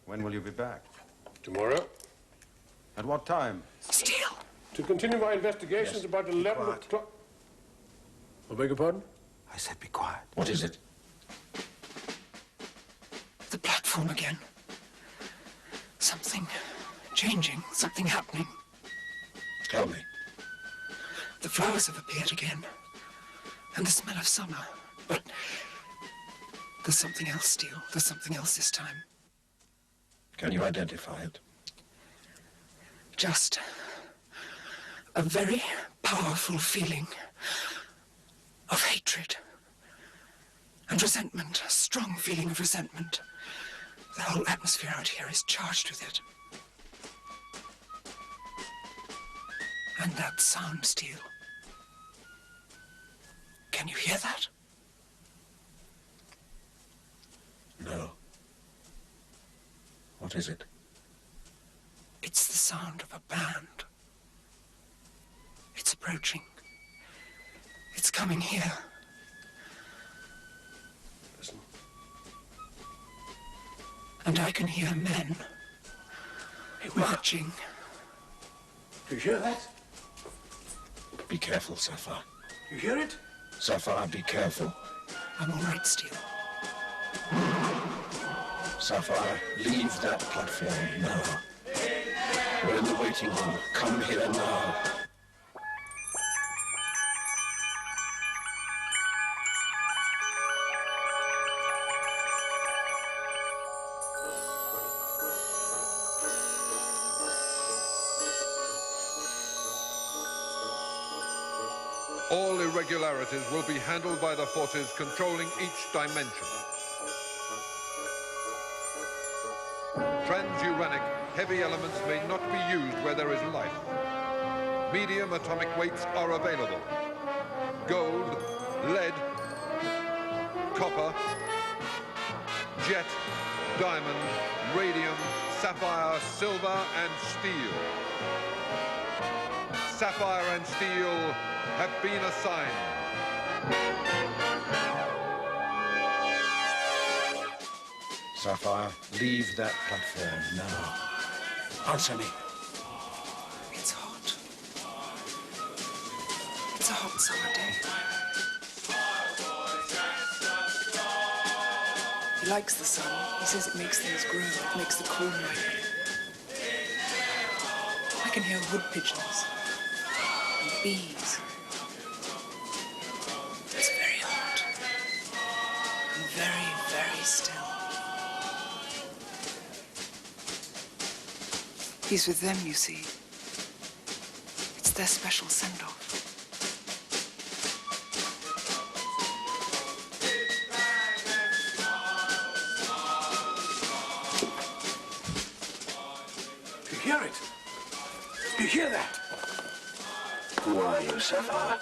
When will you be back? Tomorrow. At what time? Steel! To continue my investigations about 11 o'clock. I beg your pardon? I said be quiet. What is it? The platform again. Something changing, something happening. Tell me. The flowers have appeared again. And the smell of summer. But there's something else, Steel. There's something else this time. Can you identify it? Just a very powerful feeling of hatred and resentment, a strong feeling of resentment. The whole atmosphere out here is charged with it. And that sound, Steel. Can you hear that? No. What is it? It's the sound of a band. It's approaching. It's coming here. Listen. And I can hear men marching. Do you hear that? Be careful, Sapphire. You hear it? Sapphire, be careful. I'm all right, Steel. Sapphire, leave that platform now. We're in the waiting room. Come here now. All irregularities will be handled by the forces controlling each dimension. Transuranic heavy elements may not be used where there is life. Medium atomic weights are available. Gold, lead, copper, jet, diamond, radium, sapphire, silver, and steel. Sapphire and Steel have been assigned. Sapphire, leave that platform now. Answer me. It's hot. It's a hot summer day. He likes the sun. He says it makes things grow. It makes the corn ripen. I can hear wood pigeons and bees. It's very hot and very, very still. He's with them, you see. It's their special send-off. You hear it? You hear that? Who are you, Sapphire?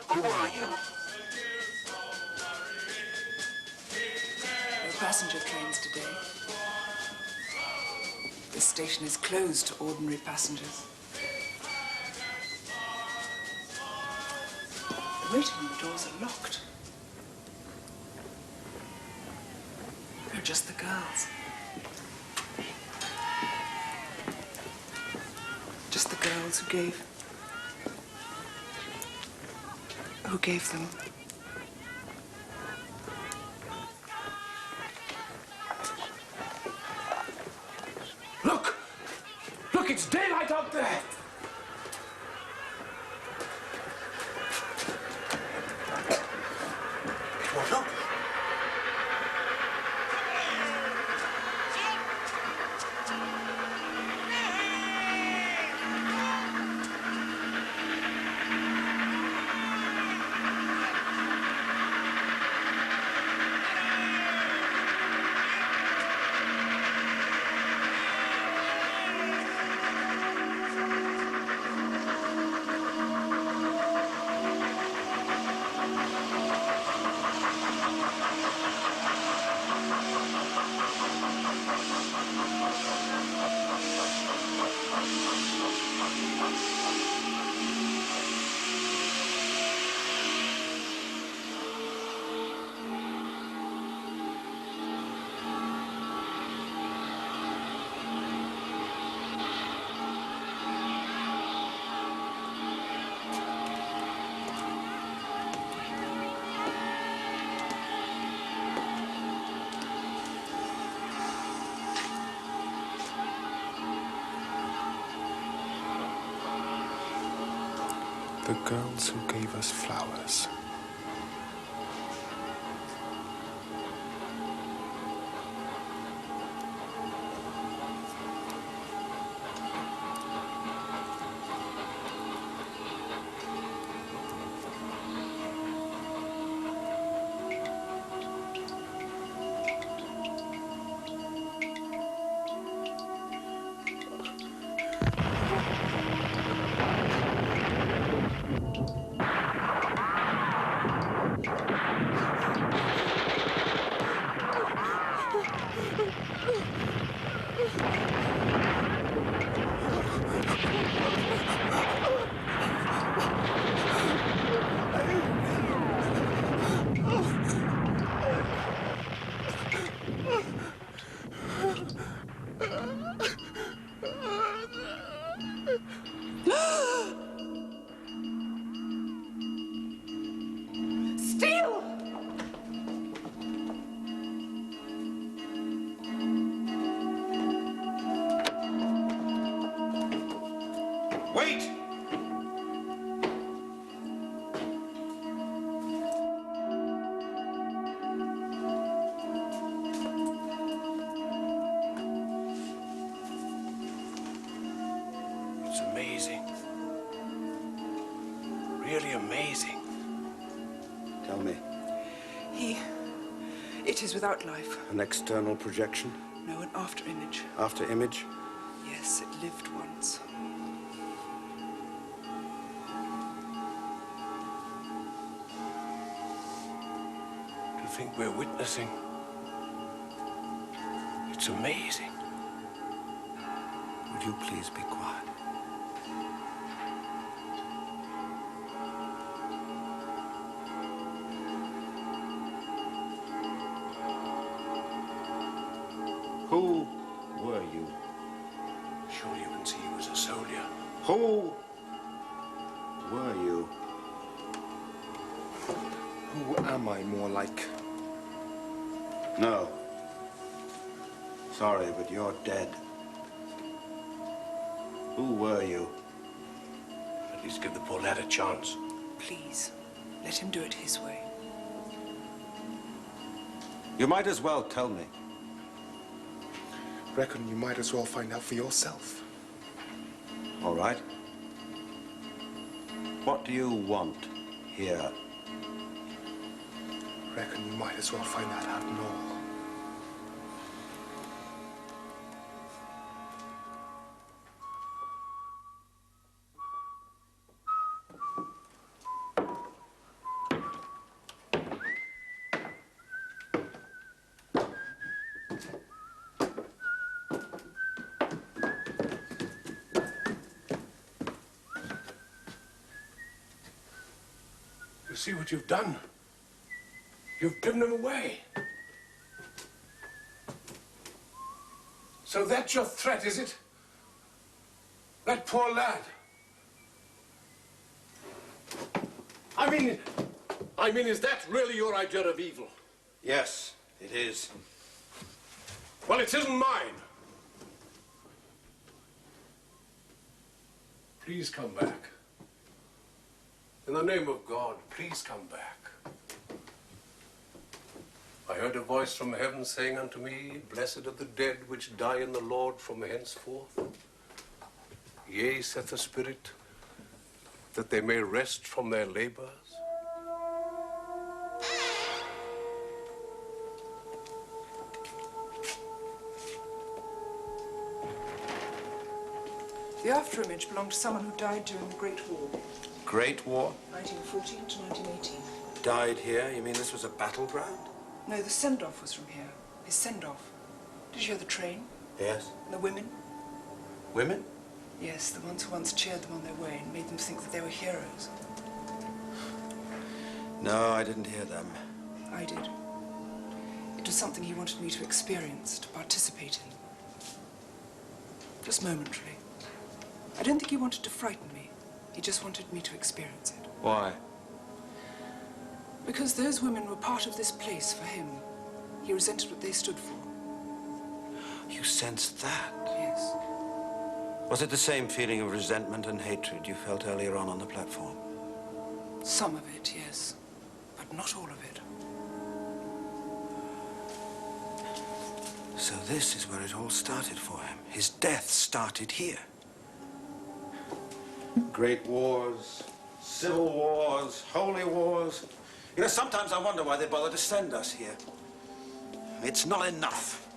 Who are you? No passenger trains today. This station is closed to ordinary passengers. The waiting room doors are locked. They're just the girls. Just the girls who gave them. Look! Look, it's daylight out there! It won't open. The girls who gave us flowers. Steel! Wait! It's amazing. Really amazing. Tell me, It is without life. an external projection? No, an after image. After image? Yes, it lived once. To think we're witnessing. It's amazing. Would you please be quiet? Who were you? Sure you can see he was a soldier. Who were you? Who am I more like? No. Sorry, but you're dead. Who were you? At least give the poor lad a chance. Please, let him do it his way. You might as well tell me. Reckon you might as well find out for yourself. All right. What do you want here? Reckon you might as well find that out and all. You see what you've done? You've driven him away. So that's your threat, is it? That poor lad. I mean, is that really your idea of evil? Yes, it is. Well, it isn't mine. Please come back. In the name of God, please come back. I heard a voice from heaven saying unto me, Blessed are the dead which die in the Lord from henceforth. Yea, saith the Spirit, that they may rest from their labors. The after image belonged to someone who died during the Great War, Great War? 1914 to 1918. Died here? You mean this was a battleground? No, the send-off was from here. His send-off. Did you hear the train? Yes. And the women? Women? Yes, the ones who once cheered them on their way and made them think that they were heroes. No, I didn't hear them. I did. It was something he wanted me to experience, to participate in. Just momentarily. I don't think he wanted to frighten me. He just wanted me to experience it. Why? Because those women were part of this place for him. He resented what they stood for. You sensed that? Yes. Was it the same feeling of resentment and hatred you felt earlier on the platform? Some of it, yes, but not all of it. So this is where it all started for him. His death started here. Great wars, civil wars, holy wars. You know, sometimes I wonder why they bother to send us here. It's not enough.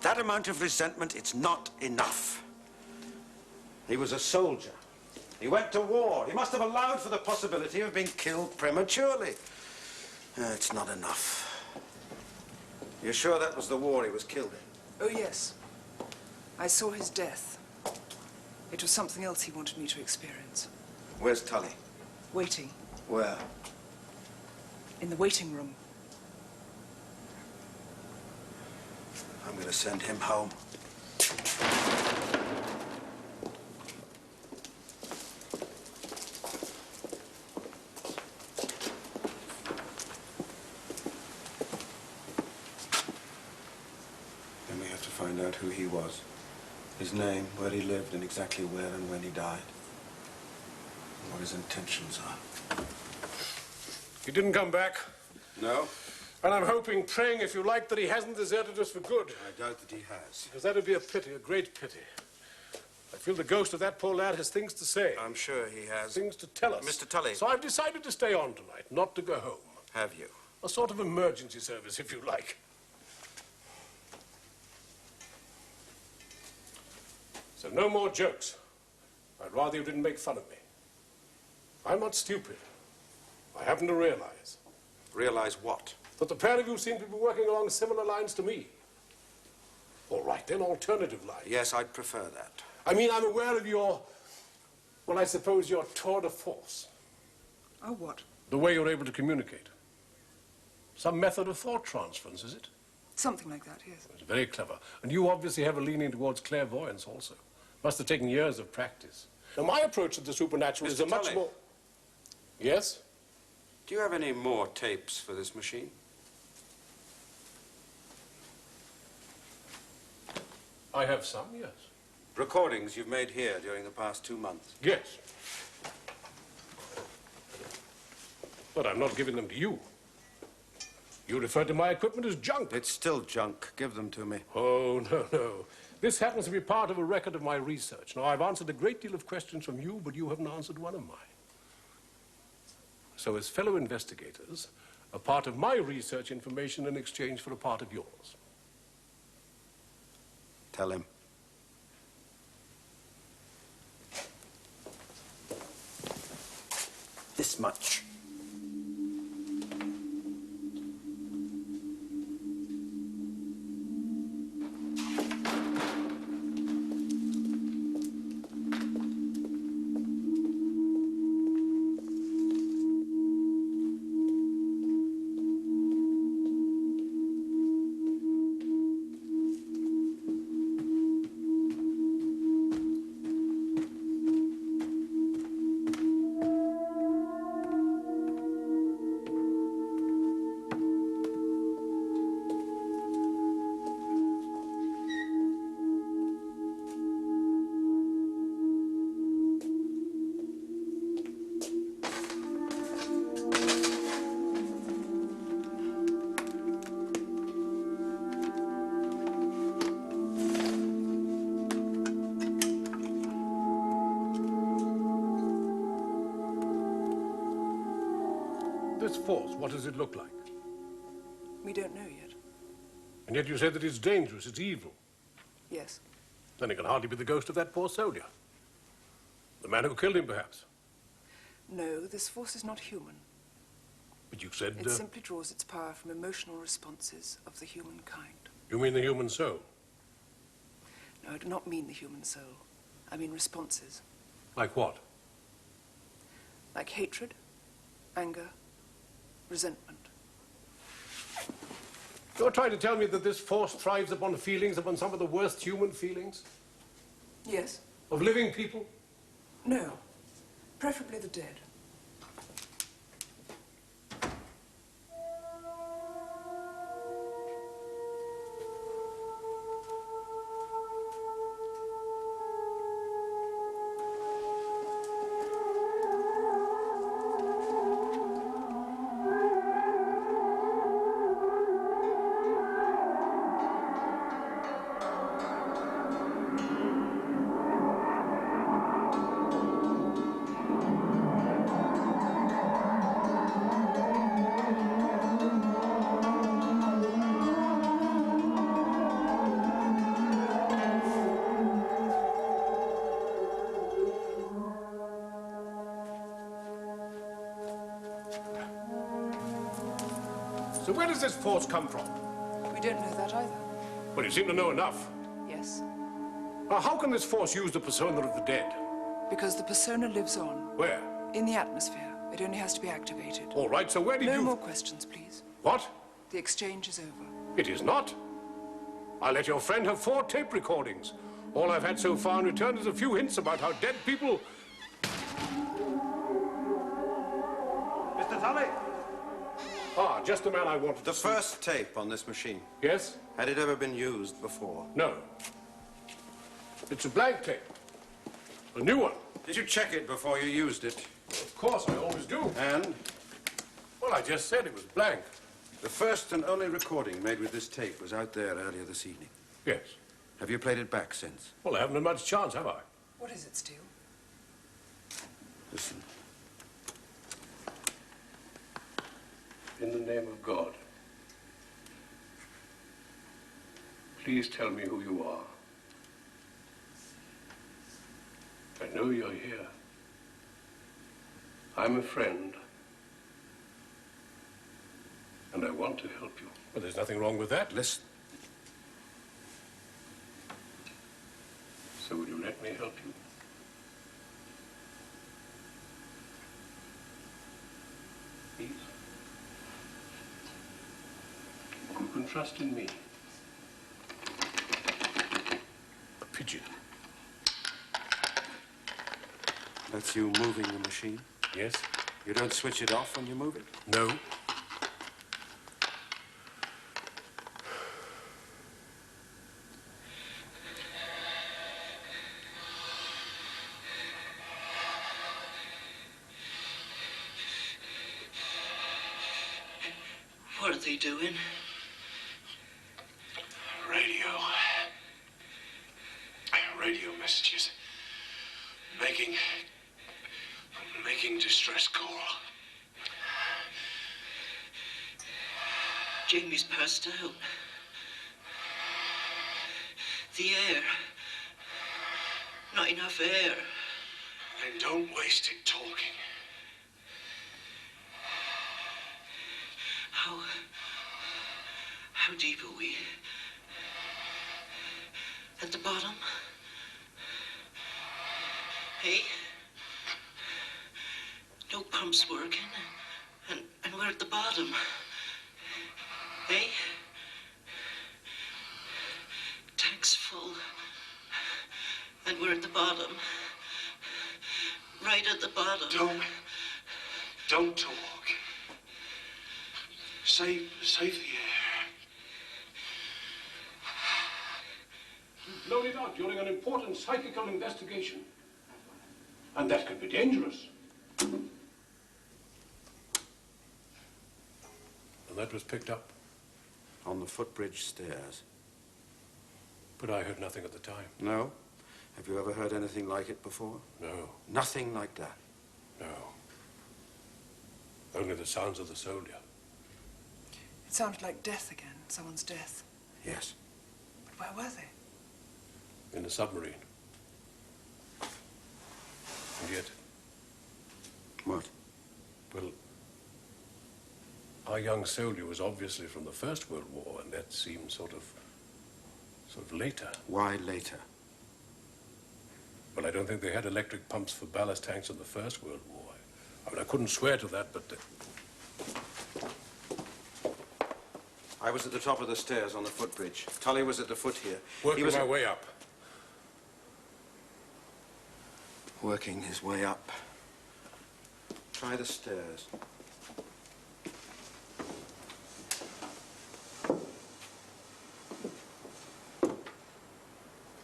That amount of resentment, it's not enough. He was a soldier. He went to war. He must have allowed for the possibility of being killed prematurely. It's not enough. You're sure that was the war he was killed in? Oh, yes. I saw his death. It was something else he wanted me to experience. Where's Tully? Waiting. Where? In the waiting room. I'm going to send him home. Then we have to find out who he was. His name, where he lived, and exactly where and when he died. And what his intentions are. He didn't come back. No? And I'm hoping, praying, if you like, that he hasn't deserted us for good. I doubt that he has. Because that would be a pity, a great pity. I feel the ghost of that poor lad has things to say. I'm sure he has. Things to tell us. Mr. Tully. So I've decided to stay on tonight, not to go home. Have you? A sort of emergency service, if you like. So no more jokes. I'd rather you didn't make fun of me. I'm not stupid. I happen to realize. Realize what? That the pair of you seem to be working along similar lines to me. All right, then, alternative lines. Yes, I'd prefer that. I mean, I'm aware of your, well, I suppose your tour de force. Oh, what? The way you're able to communicate. Some method of thought transference, is it? Something like that, yes. It's very clever. And you obviously have a leaning towards clairvoyance also. Must have taken years of practice. Now, my approach to the supernatural is a much Tully. more... Yes? Do you have any more tapes for this machine? I have some, yes. Recordings you've made here during the past 2 months? Yes. But I'm not giving them to you. You referred to my equipment as junk. It's still junk. Give them to me. Oh, no, no. This happens to be part of a record of my research. Now, I've answered a great deal of questions from you, but you haven't answered one of mine. So, as fellow investigators, a part of my research information in exchange for a part of yours. Tell him. This much. This force, what does it look like? We don't know yet. And yet you say that it's dangerous, it's evil. Yes. Then it can hardly be the ghost of that poor soldier. The man who killed him, perhaps. No, this force is not human. But you said... It simply draws its power from emotional responses of the human kind. You mean the human soul? No, I do not mean the human soul. I mean responses. Like what? Like hatred, anger, resentment. You're trying to tell me that this force thrives upon feelings, upon some of the worst human feelings? Yes. Of living people? No. Preferably the dead. So where does this force come from? We don't know that either. Well, you seem to know enough. Yes. Now, how can this force use the persona of the dead? Because the persona lives on. Where? In the atmosphere. It only has to be activated. All right, so where did No you... more questions, please. What? The exchange is over. It is not. I let your friend have 4 tape recordings. All I've had so far in return is a few hints about how dead people... Mr. Tully? Ah, just the man I wanted The to see. first tape on this machine. Yes? Had it ever been used before? No. It's a blank tape. A new one. Did you check it before you used it? Of course, I always do. And Well, I just said it was blank. the first and only recording made with this tape was out there earlier this evening. Yes. Have you played it back since? Well, I haven't had much chance, have I? What is it, Steele? Listen. In the name of God, please tell me who you are. I know you're here. I'm a friend, and I want to help you. Well, there's nothing wrong with that. Listen. So will you let me help you? Please? You can trust in me. A pigeon. That's you moving the machine? Yes? You don't switch it off when you move it? No. What are they doing? Radio messages. Making distress call. Jamie's passed out. The air. Not enough air. Then don't waste it talking. How deep are we? At the bottom? Hey? No pumps working, and we're at the bottom. Hey? Tank's full, and we're at the bottom. Right at the bottom. Don't talk. Save the air. You've blown it out during an important psychical investigation. And that could be dangerous. And that was picked up. On the footbridge stairs. But I heard nothing at the time. No? Have you ever heard anything like it before? No. Nothing like that? No. Only the sounds of the soldier. It sounded like death again, someone's death. Yes. But where were they? In the submarine. And yet, What? well, our young soldier was obviously from the First World War, and that seemed sort of later. Why later? Well, I don't think they had electric pumps for ballast tanks in the First World War. I mean, I couldn't swear to that, but... I was at the top of the stairs on the footbridge. Tully was at the foot here. Working my way up. Working his way up. Try the stairs.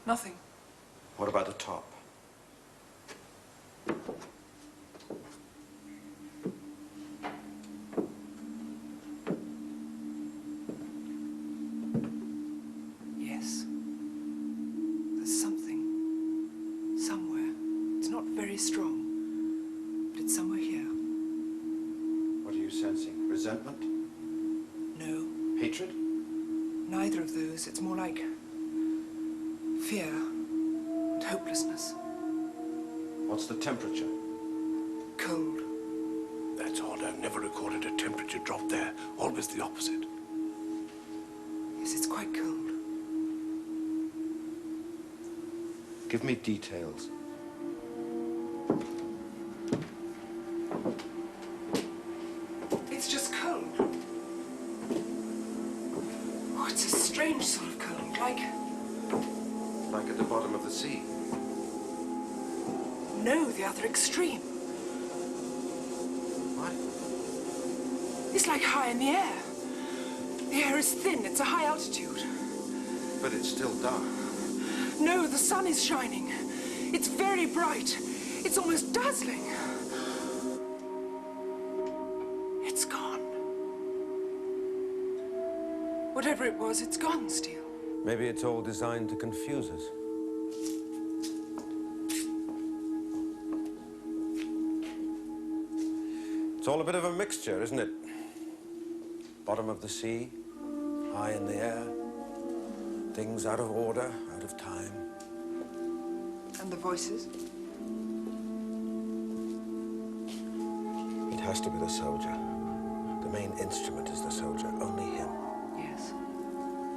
Nothing. What about the top? Yes. There's something. Somewhere. It's not very strong. But it's somewhere here. What are you sensing? Resentment? No. Hatred? Neither of those. It's more like fear and hopelessness. What's the temperature? Cold. That's odd. I've never never recorded a temperature drop there. Always the opposite. Yes, it's quite cold. Give me details. It's just cold. Oh, it's a strange sort of cold, like Like at the bottom of the sea. no, the other extreme. What? It's like high in the air. The air is thin, it's a high altitude. But it's still dark. No, the sun is shining. It's very bright. It's almost dazzling. It's gone. Whatever it was, it's gone, Steele. Maybe it's all designed to confuse us. It's all a bit of a mixture, isn't it? Bottom of the sea, high in the air, things out of order, out of time. And the voices? It has to be the soldier. The main instrument is the soldier, only him. Yes.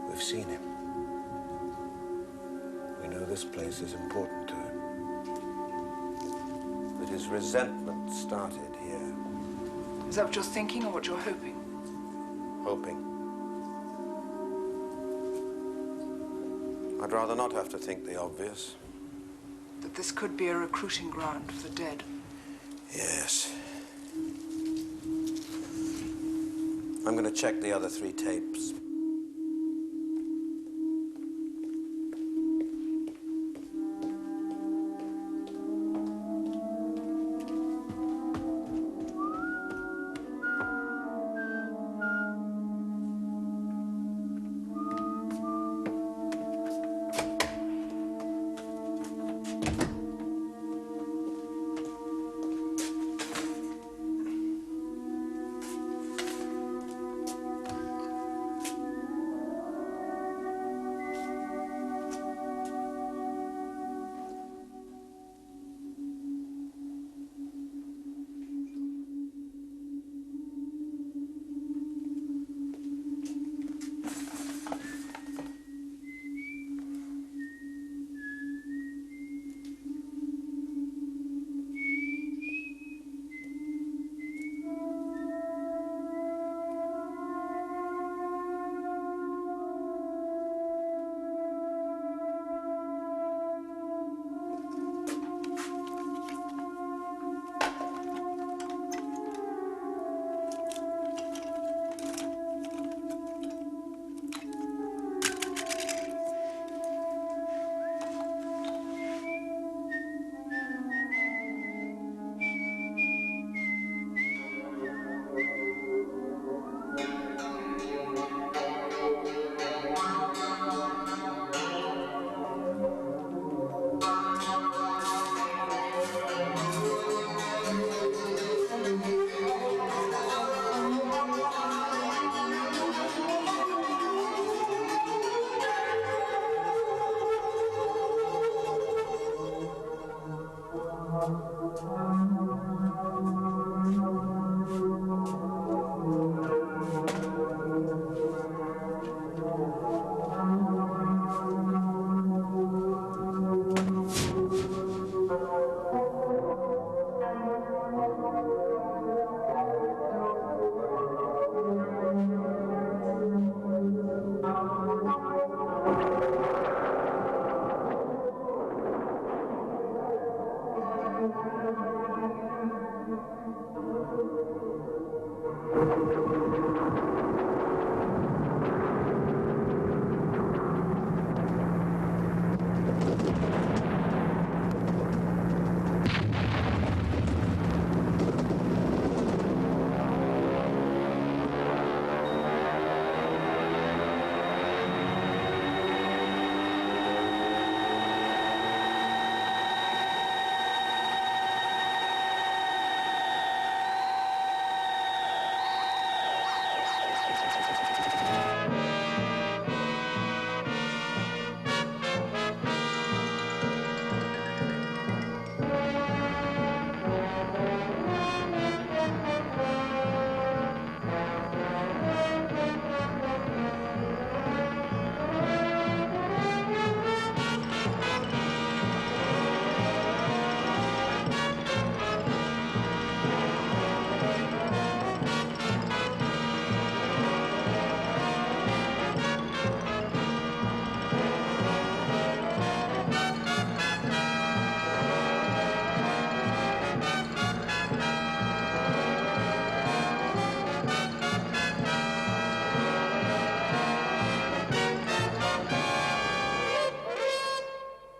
We've seen him. We know this place is important to him. That his resentment started here. Is that what you're thinking or what you're hoping? Hoping. I'd rather not have to think the obvious. That this could be a recruiting ground for the dead. Yes. I'm going to check the other 3 tapes.